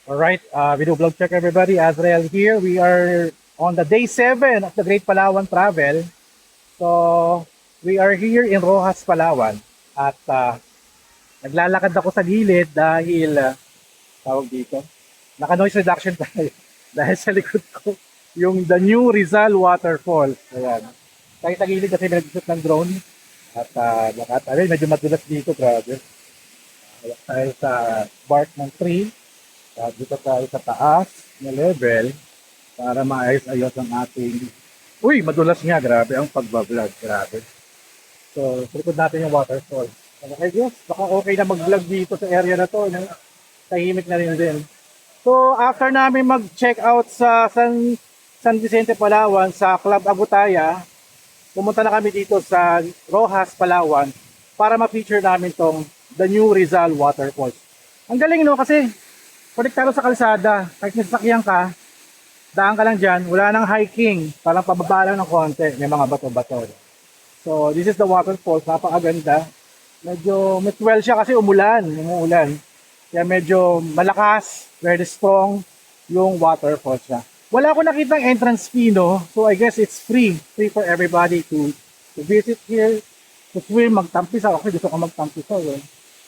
Alright, video vlog check everybody. Azrael here. We are on the day 7 of the Great Palawan Travel. So, we are here in Rojas, Palawan. At naglalakad ako sa gilid dahil, tawag dito, naka-noise reduction tayo. Dahil sa likod ko, yung the new Rizal Waterfall. Ayan. Tayo sa gilid kasi nag-shoot ng drone. At medyo madulas dito, grabe. Tayo sa bark ng tree. Dito tayo sa taas na level para maayos-ayos ang ating... Uy, madulas nga, grabe ang pagbablog, grabe. So, likod natin yung waterfall. I guess, baka okay na mag-vlog dito sa area na to. No? Tahimik na rin din. So, after namin mag-check out sa San Vicente, Palawan, sa Club Agutaya, pumunta na kami dito sa Rojas, Palawan para ma-feature namin tong The New Rizal Waterfalls. Ang galing, no? Kasi konektado sa kalsada, kahit nasasakyan ka, daan ka lang dyan, wala nang hiking, parang pababa lang ng konti, may mga bato-bato. So, this is the waterfall, napakaganda. Medyo swell siya kasi umuulan. Kaya medyo malakas, very strong yung waterfall siya. Wala ko nakitang entrance fee, no? So, I guess it's free for everybody to visit here, to swim, magtampis. Ako gusto ko magtampis.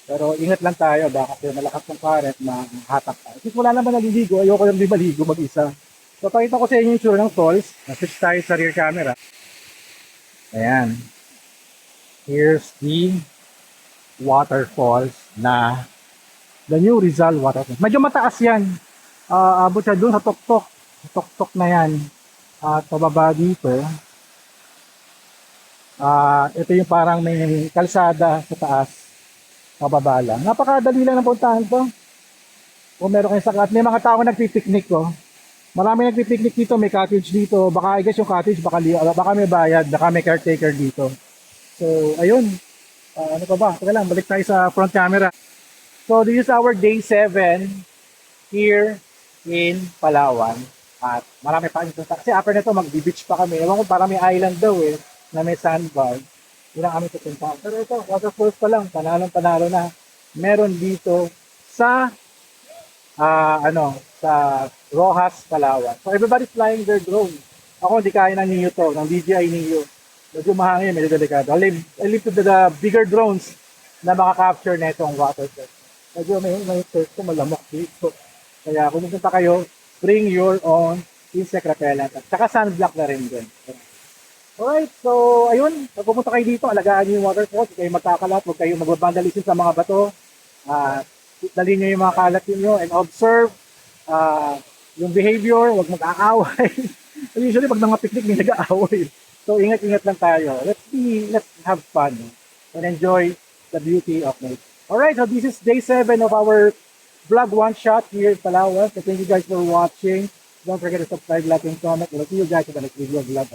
Pero ingat lang tayo, baka kasi malakas ng current, mahatak tayo. Kasi wala naman naliligo, ayoko lang di maligo mag-isa. So pakita ko sa inyo yung tsura ng falls. Na-switch tayo sa rear camera. Ayan. Here's the waterfalls na the New Rizal Waterfalls. Medyo mataas yan. Abot siya dun sa tuktok. Tuktok na yan. At pababa dito. Ito yung parang may kalsada sa taas. Pababa lang. Napakadali lang ng puntahan to. Kung meron kayo sakat, may mga tao nagpipiknik ko. Marami nagpipiknik dito, may cottage dito. Baka I guess yung cottage, baka may bayad, baka may caretaker dito. So, ayun. Ano pa ba? Teka lang, balik tayo sa front camera. So, this is our day 7 here in Palawan. At marami pa ito. Kasi after nito, mag-beach pa kami. Ewan ko, parang may island daw na may sandbar. Yun ang aming pupuntahan. Pero ito, waterfalls pa lang. Panalo na. Meron dito sa sa Rojas, Palawan. So everybody's flying their drone. Ako hindi kaya ng Neo to, ng DJI Neo. Medyo mahangin, medyo delikado. I live to the bigger drones na makaka-capture na itong waterfall. Medyo may search ko malamok dito. Kaya kung pupunta kayo, bring your own insect repellent. At saka sunblock na rin din. Alright, so ayun, pag pumunta kayo dito, alagaan nyo yung waterfall, huwag kayo magkakalat, huwag kayo magbabandalism sa mga bato, dali nyo yung mga kalat nyo and observe yung behavior, huwag mag-aaway. Usually pag mga picnic may nag-aaway. So ingat-ingat lang tayo. Let's have fun and enjoy the beauty of nature. Alright, so this is day 7 of our vlog one shot here in Palawan. So thank you guys for watching. Don't forget to subscribe, like, and comment. We'll see you guys in the next video vlog.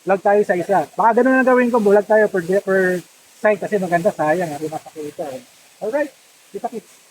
Vlog tayo sa isa. Baka ganun na gawin ko. Vlog tayo per site kasi maganda. Sayang. Hindi makakita. Alright. Kita kits.